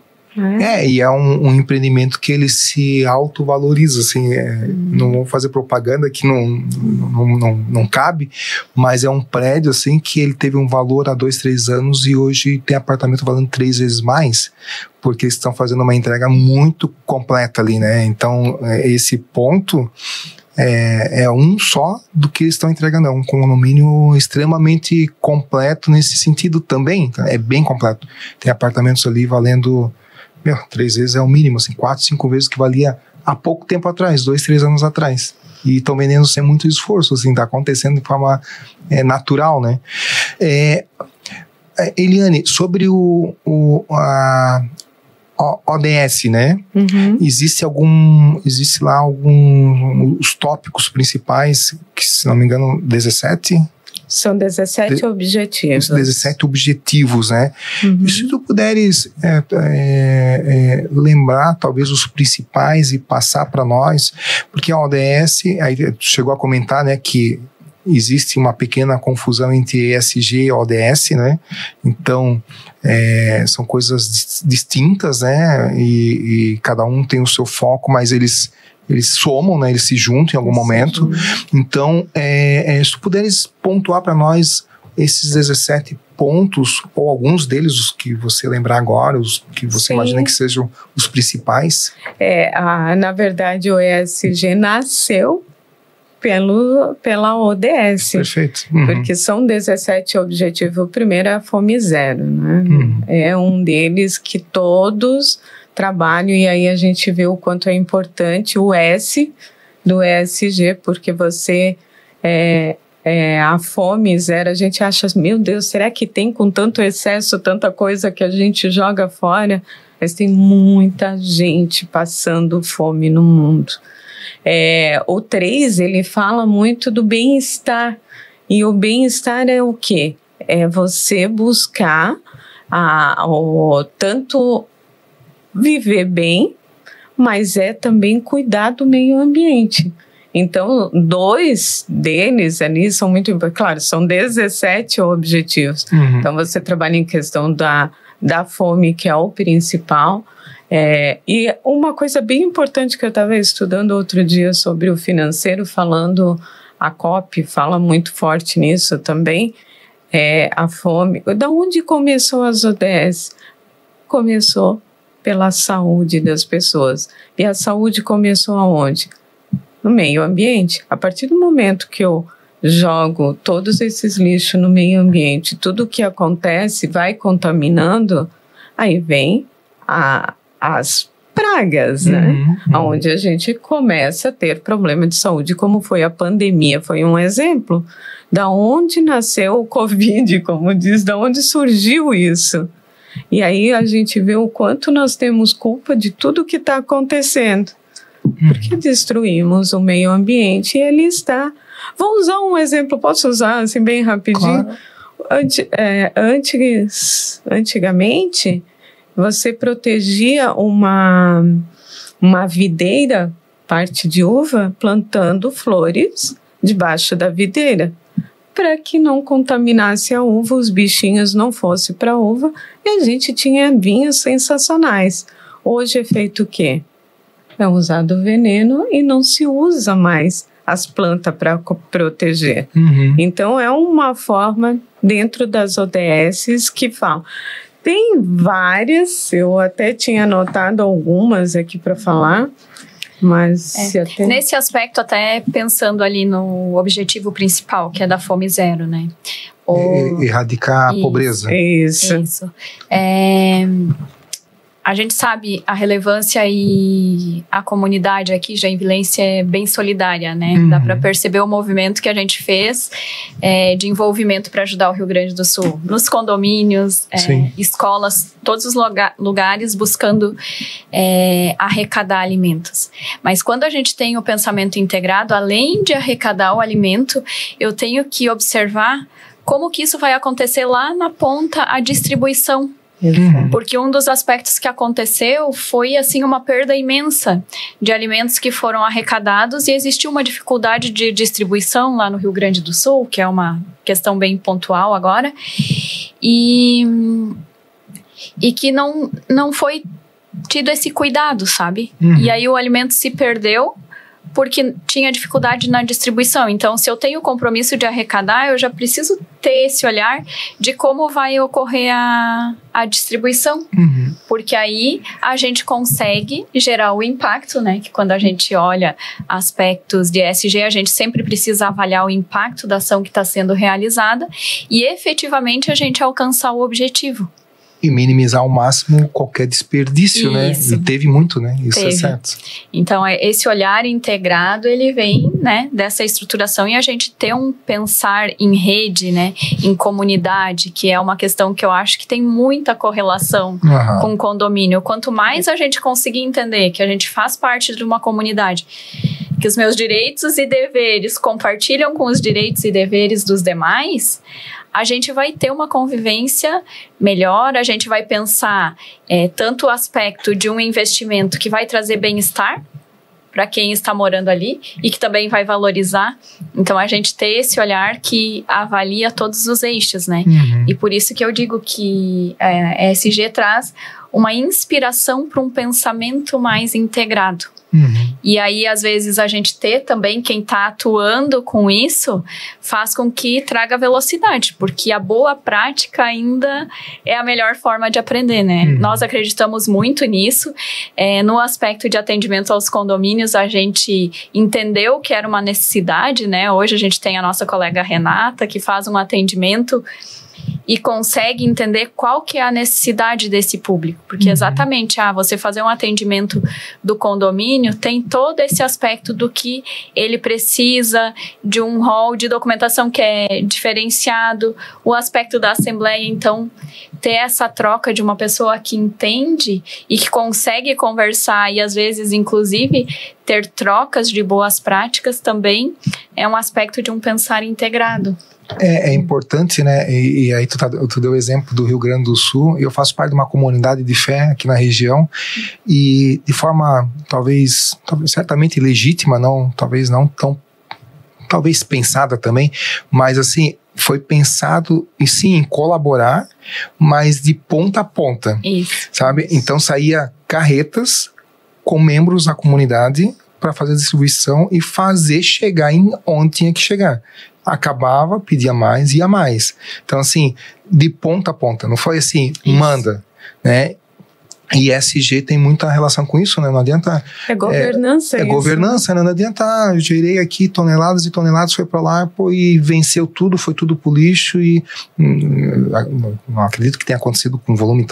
E é um empreendimento que ele se autovaloriza, assim, não vou fazer propaganda que não cabe, mas é um prédio, assim, que ele teve um valor há 2, 3 anos e hoje tem apartamento valendo 3 vezes mais, porque eles estão fazendo uma entrega muito completa ali, né? Então, esse ponto é um só do que eles estão entregando, é um condomínio extremamente completo nesse sentido também, é bem completo. Tem apartamentos ali valendo 3 vezes é o mínimo, assim, 4, 5 vezes que valia há pouco tempo atrás, 2, 3 anos atrás. E estão vendendo sem muito esforço, assim, está acontecendo de forma natural, né? Eliane, sobre a ODS, né? Existe lá os tópicos principais, que se não me engano, 17? São 17 objetivos. 17 objetivos, né? E se tu puderes lembrar, talvez, os principais e passar para nós, porque a ODS, aí tu chegou a comentar, né, que existe uma pequena confusão entre ESG e ODS, né? Então, são coisas distintas, né? E cada um tem o seu foco, mas eles somam, né? Eles se juntam em algum momento. Então, se tu puderes pontuar para nós esses 17 pontos, ou alguns deles, os que você lembrar agora, os que você imagina que sejam os principais. Na verdade, o ESG nasceu pela ODS. Perfeito. Porque são 17 objetivos. O primeiro é a Fome Zero, né? É um deles que todos trabalham, e aí a gente vê o quanto é importante o S do ESG, porque você a fome zero, a gente acha, meu Deus, será que tem com tanto excesso, tanta coisa que a gente joga fora? Mas tem muita gente passando fome no mundo. O 3, ele fala muito do bem-estar, e o bem-estar é o quê? É você buscar tanto viver bem, mas também cuidar do meio ambiente. Então, 2 deles ali são muito importantes. Claro, são 17 objetivos. Então, você trabalha em questão da fome, que é o principal. E uma coisa bem importante que eu estava estudando outro dia sobre o financeiro, falando, a COP fala muito forte nisso também, a fome. Da onde começou as ODS? Começou pela saúde das pessoas. E a saúde começou aonde? no meio ambiente. A partir do momento que eu jogo todos esses lixos no meio ambiente, tudo que acontece vai contaminando, aí vem as pragas, né? Onde a gente começa a ter problema de saúde, como foi a pandemia, foi um exemplo da onde nasceu o Covid, como diz, da onde surgiu isso. E aí a gente vê o quanto nós temos culpa de tudo que está acontecendo, porque destruímos o meio ambiente e ele está... Vou usar um exemplo, posso usar assim bem rapidinho? Claro. Antigamente, você protegia uma videira, parte de uva, plantando flores debaixo da videira, para que não contaminasse a uva, os bichinhos não fossem para a uva, e a gente tinha vinhos sensacionais. Hoje é feito o quê? É usado veneno e não se usa mais as plantas para proteger. Então, é uma forma dentro das ODSs que falam. Tem várias, eu até tinha anotado algumas aqui para falar, mas... Nesse aspecto, até pensando ali no objetivo principal, que é da fome zero, né? Erradicar a pobreza. Isso. A gente sabe a relevância e a comunidade aqui, Joinvilense, é bem solidária, né? Dá para perceber o movimento que a gente fez de envolvimento para ajudar o Rio Grande do Sul. Nos condomínios, escolas, todos os lugares buscando arrecadar alimentos. Mas quando a gente tem o pensamento integrado, além de arrecadar o alimento, eu tenho que observar como que isso vai acontecer lá na ponta, a distribuição. Porque um dos aspectos que aconteceu foi assim uma perda imensa de alimentos que foram arrecadados e existiu uma dificuldade de distribuição lá no Rio Grande do Sul, que é uma questão bem pontual agora, e que não foi tido esse cuidado, sabe? E aí o alimento se perdeu porque tinha dificuldade na distribuição. Então, se eu tenho o compromisso de arrecadar, eu já preciso ter esse olhar de como vai ocorrer a distribuição. Porque aí a gente consegue gerar o impacto, né? Que quando a gente olha aspectos de ESG, a gente sempre precisa avaliar o impacto da ação que está sendo realizada e efetivamente a gente alcançar o objetivo. E minimizar ao máximo qualquer desperdício, né? E teve muito, né? Isso é certo. Então, esse olhar integrado, ele vem, né, dessa estruturação e a gente ter um pensar em rede, né, em comunidade, que é uma questão que eu acho que tem muita correlação com o condomínio. Quanto mais a gente conseguir entender que a gente faz parte de uma comunidade, que os meus direitos e deveres compartilham com os direitos e deveres dos demais, a gente vai ter uma convivência melhor, a gente vai pensar tanto o aspecto de um investimento que vai trazer bem-estar para quem está morando ali e que também vai valorizar. Então, a gente ter esse olhar que avalia todos os eixos, né? E por isso que eu digo que a ESG traz uma inspiração para um pensamento mais integrado. E aí, às vezes, a gente ter também quem está atuando com isso faz com que traga velocidade, porque a boa prática ainda é a melhor forma de aprender, né? Nós acreditamos muito nisso. No aspecto de atendimento aos condomínios, a gente entendeu que era uma necessidade, né? Hoje a gente tem a nossa colega Renata, que faz um atendimento e consegue entender qual que é a necessidade desse público. Porque exatamente, você fazer um atendimento do condomínio tem todo esse aspecto do que ele precisa, de um rol de documentação que é diferenciado, o aspecto da assembleia. Então, ter essa troca de uma pessoa que entende e que consegue conversar e, às vezes, inclusive, ter trocas de boas práticas também é um aspecto de um pensar integrado. É importante, né? E aí tu deu o exemplo do Rio Grande do Sul. Eu faço parte de uma comunidade de fé aqui na região e de forma talvez certamente legítima, talvez não tão pensada também, mas assim foi pensado em colaborar, mas de ponta a ponta. Isso. Sabe? Então saía carretas com membros da comunidade para fazer a distribuição e fazer chegar em onde tinha que chegar. Acabava, pedia mais, ia mais. Então, assim, de ponta a ponta. Não foi assim, manda, né? E ESG tem muita relação com isso, né? Não adianta... É governança. É governança, né? Não adianta, eu gerei aqui toneladas e toneladas, foi para lá, pô, e venceu tudo, foi tudo pro lixo e não acredito que tenha acontecido com um volume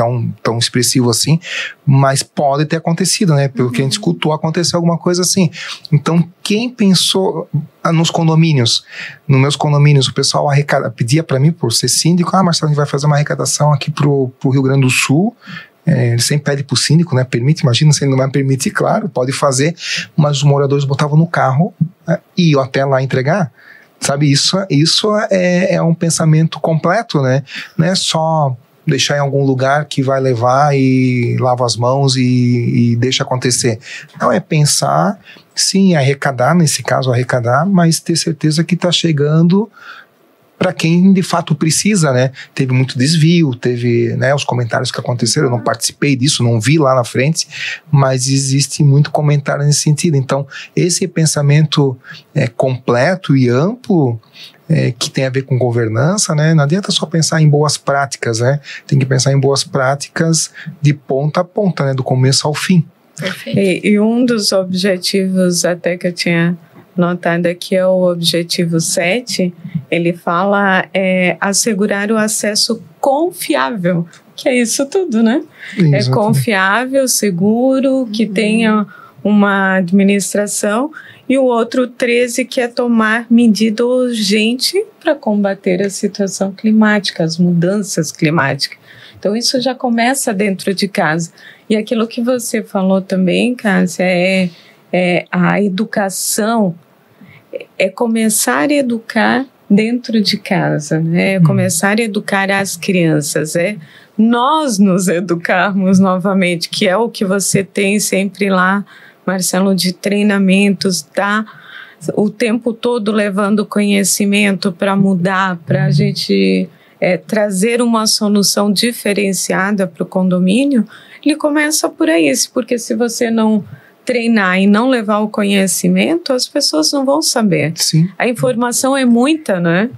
tão expressivo assim, mas pode ter acontecido, né? Pelo que a gente escutou, aconteceu alguma coisa assim. Então, quem pensou nos condomínios, nos meus condomínios, o pessoal pedia para mim, por ser síndico, Marcelo, a gente vai fazer uma arrecadação aqui pro Rio Grande do Sul. Ele sempre pede pro síndico, né? Permite, imagina se ele não vai permitir, claro, pode fazer, mas os moradores botavam no carro e iam até lá entregar. Sabe, isso é um pensamento completo, né? Não é só deixar em algum lugar que vai levar e lava as mãos e deixa acontecer. Não, é pensar, sim, arrecadar, nesse caso arrecadar, mas ter certeza que está chegando para quem de fato precisa, né? Teve muito desvio, teve, né, os comentários que aconteceram, eu não participei disso, não vi lá na frente, mas existe muito comentário nesse sentido. Então, esse pensamento completo e amplo, que tem a ver com governança, né? Não adianta só pensar em boas práticas, né? Tem que pensar em boas práticas de ponta a ponta, né? Do começo ao fim. Perfeito. E um dos objetivos até que eu tinha notado aqui é o objetivo 7, ele fala assegurar o acesso confiável, que é isso tudo, né? Exatamente. É confiável, seguro, que tenha uma administração, e o outro 13 que é tomar medida urgente para combater a situação climática, as mudanças climáticas. Então isso já começa dentro de casa. E aquilo que você falou também, Cássia, a educação, é começar a educar dentro de casa, né? Começar a educar as crianças, nós nos educarmos novamente, que é o que você tem sempre lá, Marcelo, de treinamentos, tá? O tempo todo levando conhecimento para mudar, para a gente trazer uma solução diferenciada para o condomínio. Ele começa por aí, porque se você não treinar e não levar o conhecimento, as pessoas não vão saber. Sim. A informação é muita, né?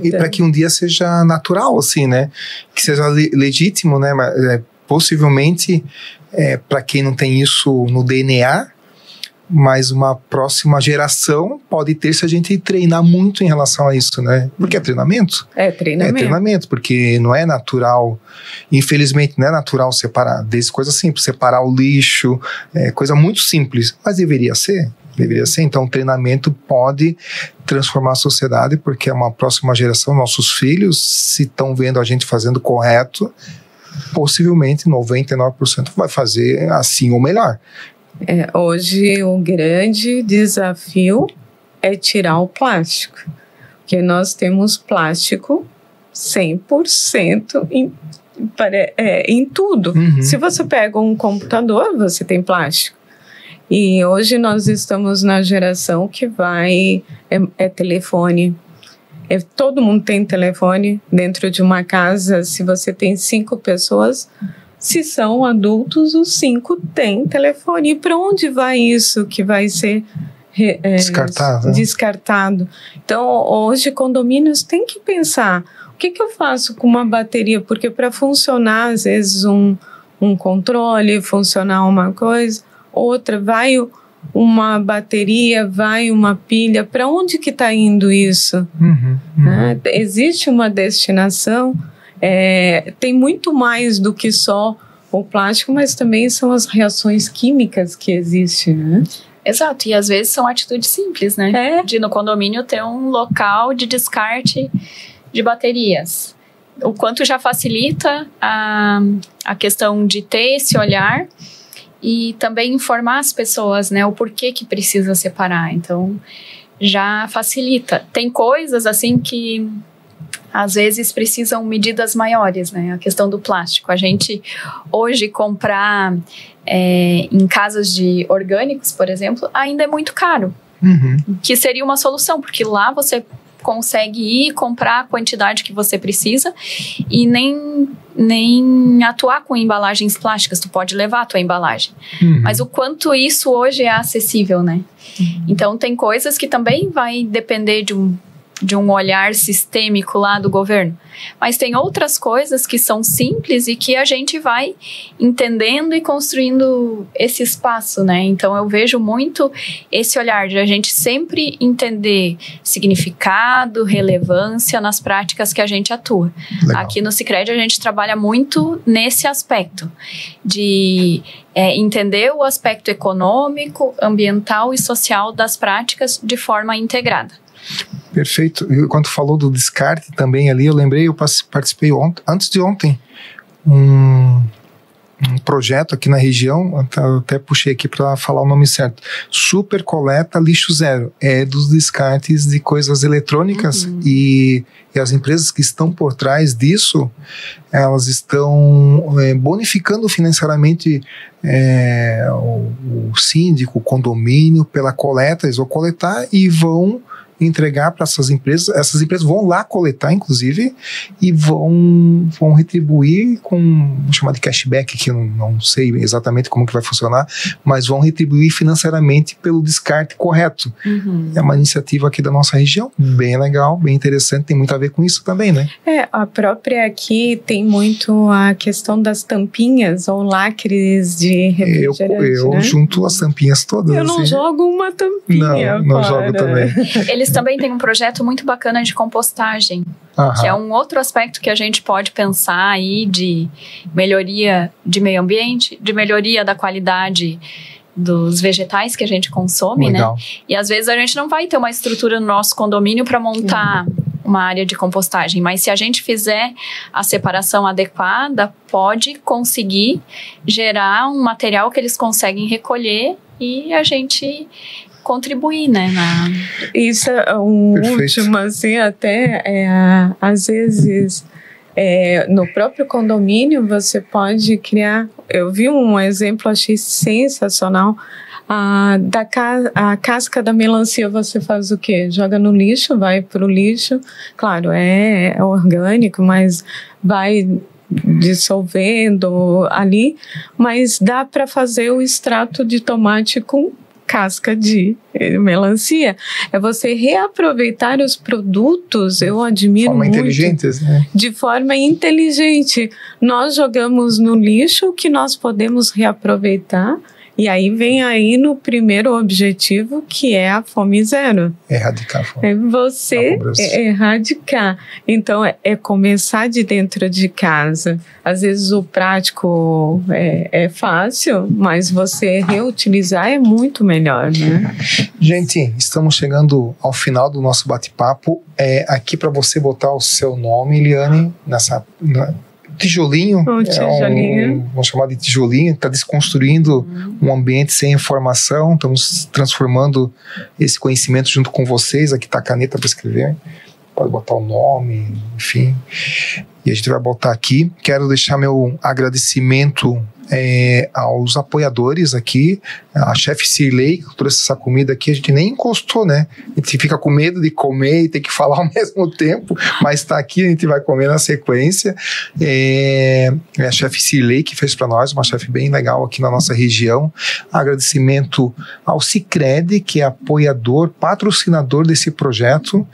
E para que um dia seja natural, assim, né? Que seja legítimo, né? Mas, possivelmente, para quem não tem isso no DNA, mas uma próxima geração pode ter se a gente treinar muito em relação a isso, né? Porque é treinamento. É treinamento. É treinamento, porque não é natural, infelizmente não é natural separar, desde coisas simples, separar o lixo, coisa muito simples, mas deveria ser. Então o treinamento pode transformar a sociedade, porque é uma próxima geração, nossos filhos, se estão vendo a gente fazendo correto, possivelmente 99% vai fazer assim ou melhor. Hoje o grande desafio é tirar o plástico, porque nós temos plástico 100% em tudo. Se você pega um computador, você tem plástico. E hoje nós estamos na geração que é telefone. Todo mundo tem telefone dentro de uma casa. Se você tem 5 pessoas, se são adultos, os 5 têm telefone. E para onde vai isso que vai ser descartado? Então, hoje, condomínios têm que pensar, o que eu faço com uma bateria? Porque para funcionar, às vezes, um controle, funcionar uma coisa, outra, vai uma bateria, vai uma pilha, para onde que está indo isso? Existe uma destinação. Tem muito mais do que só o plástico, mas também são as reações químicas que existem, né? Exato, e às vezes são atitudes simples, né? De no condomínio ter um local de descarte de baterias. O quanto já facilita a questão de ter esse olhar e também informar as pessoas, né? O porquê que precisa separar. Então, já facilita. Tem coisas assim que às vezes precisam medidas maiores, né? A questão do plástico. A gente hoje comprar em casas de orgânicos, por exemplo, ainda é muito caro. Que seria uma solução, porque lá você consegue ir comprar a quantidade que você precisa e nem atuar com embalagens plásticas. Tu pode levar a tua embalagem. Mas o quanto isso hoje é acessível, né? Então tem coisas que também vai depender de um olhar sistêmico lá do governo. Mas tem outras coisas que são simples e que a gente vai entendendo e construindo esse espaço, né? Então eu vejo muito esse olhar de a gente sempre entender significado, relevância nas práticas que a gente atua. Legal. Aqui no Sicredi a gente trabalha muito nesse aspecto de entender o aspecto econômico, ambiental e social das práticas de forma integrada. Perfeito. E quando falou do descarte também ali, eu lembrei, eu participei antes de ontem, um projeto aqui na região, até puxei aqui para falar o nome certo, Super Coleta Lixo Zero, é dos descartes de coisas eletrônicas, e as empresas que estão por trás disso, elas estão bonificando financeiramente o síndico, o condomínio, pela coleta. Eles vão coletar e vão entregar para essas empresas vão lá coletar, inclusive, e vão retribuir vamos chamar de cashback, que eu não sei exatamente como que vai funcionar, mas vão retribuir financeiramente pelo descarte correto. É uma iniciativa aqui da nossa região, bem legal, bem interessante, tem muito a ver com isso também, né? A própria aqui tem muito a questão das tampinhas ou lacres de refrigerante, eu junto as tampinhas todas. Eu não jogo uma tampinha. Não jogo também. Eles também têm um projeto muito bacana de compostagem, que é um outro aspecto que a gente pode pensar aí de melhoria de meio ambiente, de melhoria da qualidade dos vegetais que a gente consome, legal, né? E às vezes a gente não vai ter uma estrutura no nosso condomínio para montar uma área de compostagem, mas se a gente fizer a separação adequada, pode conseguir gerar um material que eles conseguem recolher e a gente contribuir, né? Isso é último, assim, até às vezes no próprio condomínio você pode criar. Eu vi um exemplo, achei sensacional. A casca da melancia você faz o quê? Joga no lixo, vai pro lixo. Claro, é orgânico, mas vai dissolvendo ali. Mas dá para fazer o extrato de tomate com casca de melancia. É você reaproveitar os produtos, eu admiro muito. De forma inteligente. Nós jogamos no lixo o que nós podemos reaproveitar, e aí vem aí no primeiro objetivo, que é a fome zero. Erradicar a fome. É você erradicar. Então, é começar de dentro de casa. Às vezes o prático é fácil, mas você reutilizar é muito melhor, né? Gente, estamos chegando ao final do nosso bate-papo. Aqui para você botar o seu nome, Eliane, tijolinho, vamos chamar de tijolinho, está desconstruindo um ambiente sem informação, estamos transformando esse conhecimento junto com vocês. Aqui está a caneta para escrever, pode botar o nome, enfim, e a gente vai botar aqui. Quero deixar meu agradecimento aos apoiadores aqui, a chefe Cirlei, que trouxe essa comida aqui, a gente nem encostou, né? A gente fica com medo de comer e ter que falar ao mesmo tempo, mas está aqui, a gente vai comer na sequência. É a chefe Cirlei que fez para nós, uma chefe bem legal aqui na nossa região. Agradecimento ao Sicredi, que é apoiador, patrocinador desse projeto,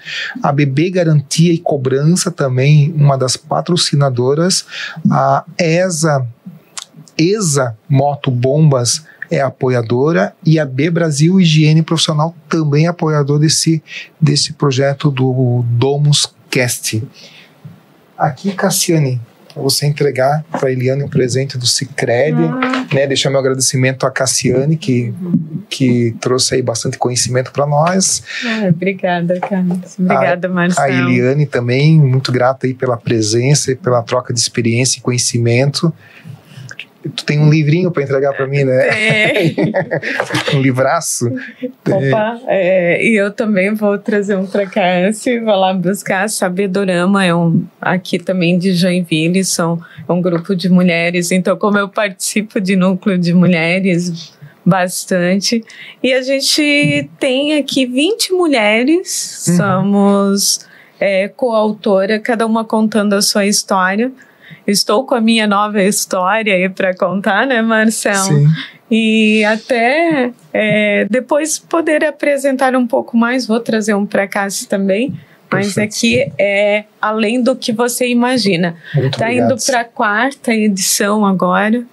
a BB Garantia e Cobrança também, uma das patrocinadoras, a ESA Moto Bombas é apoiadora, e a B Brasil Higiene Profissional também é apoiador desse projeto do Domus Cast. Aqui, Cassiane, para você entregar para a Eliane um presente do Sicredi, né? Deixar meu agradecimento à Cassiane, que trouxe aí bastante conhecimento para nós. Obrigada, Carlos. Obrigada, Marcelo. A Eliane também, muito grata aí pela presença e pela troca de experiência e conhecimento. Tu tem um livrinho para entregar para mim, né? Um livraço. Opa, e eu também vou trazer um para cá, vou lá buscar. A Sabedorama aqui também de Joinville, é um grupo de mulheres, então como eu participo de núcleo de mulheres bastante, e a gente tem aqui 20 mulheres, somos coautora, cada uma contando a sua história. Estou com a minha nova história aí para contar, né, Marcelo? Sim. E até depois poder apresentar um pouco mais, vou trazer um para cá também, Mas Perfeito. aqui é além do que você imagina. Está indo para a 4ª edição agora.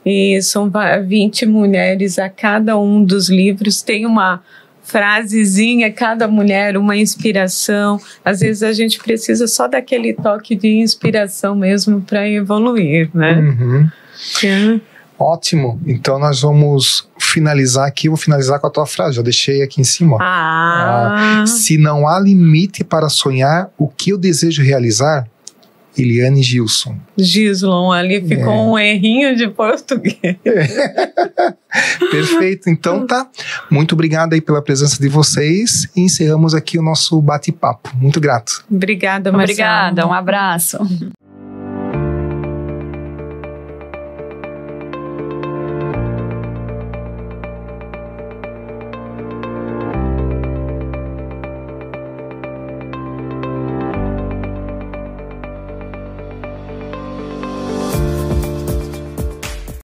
E são 20 mulheres a cada um dos livros. Tem uma frasezinha, cada mulher, uma inspiração. Às vezes a gente precisa só daquele toque de inspiração mesmo para evoluir, né? Uhum. É. Ótimo. Então nós vamos finalizar aqui. Vou finalizar com a tua frase. Já deixei aqui em cima. Se não há limite para sonhar, o que eu desejo realizar? Eliane Gilson. Gislon, ali ficou um errinho de português. Perfeito, então tá. Muito obrigado aí pela presença de vocês e encerramos aqui o nosso bate-papo. Muito grato. Obrigada, Marcelo. Obrigada, um abraço.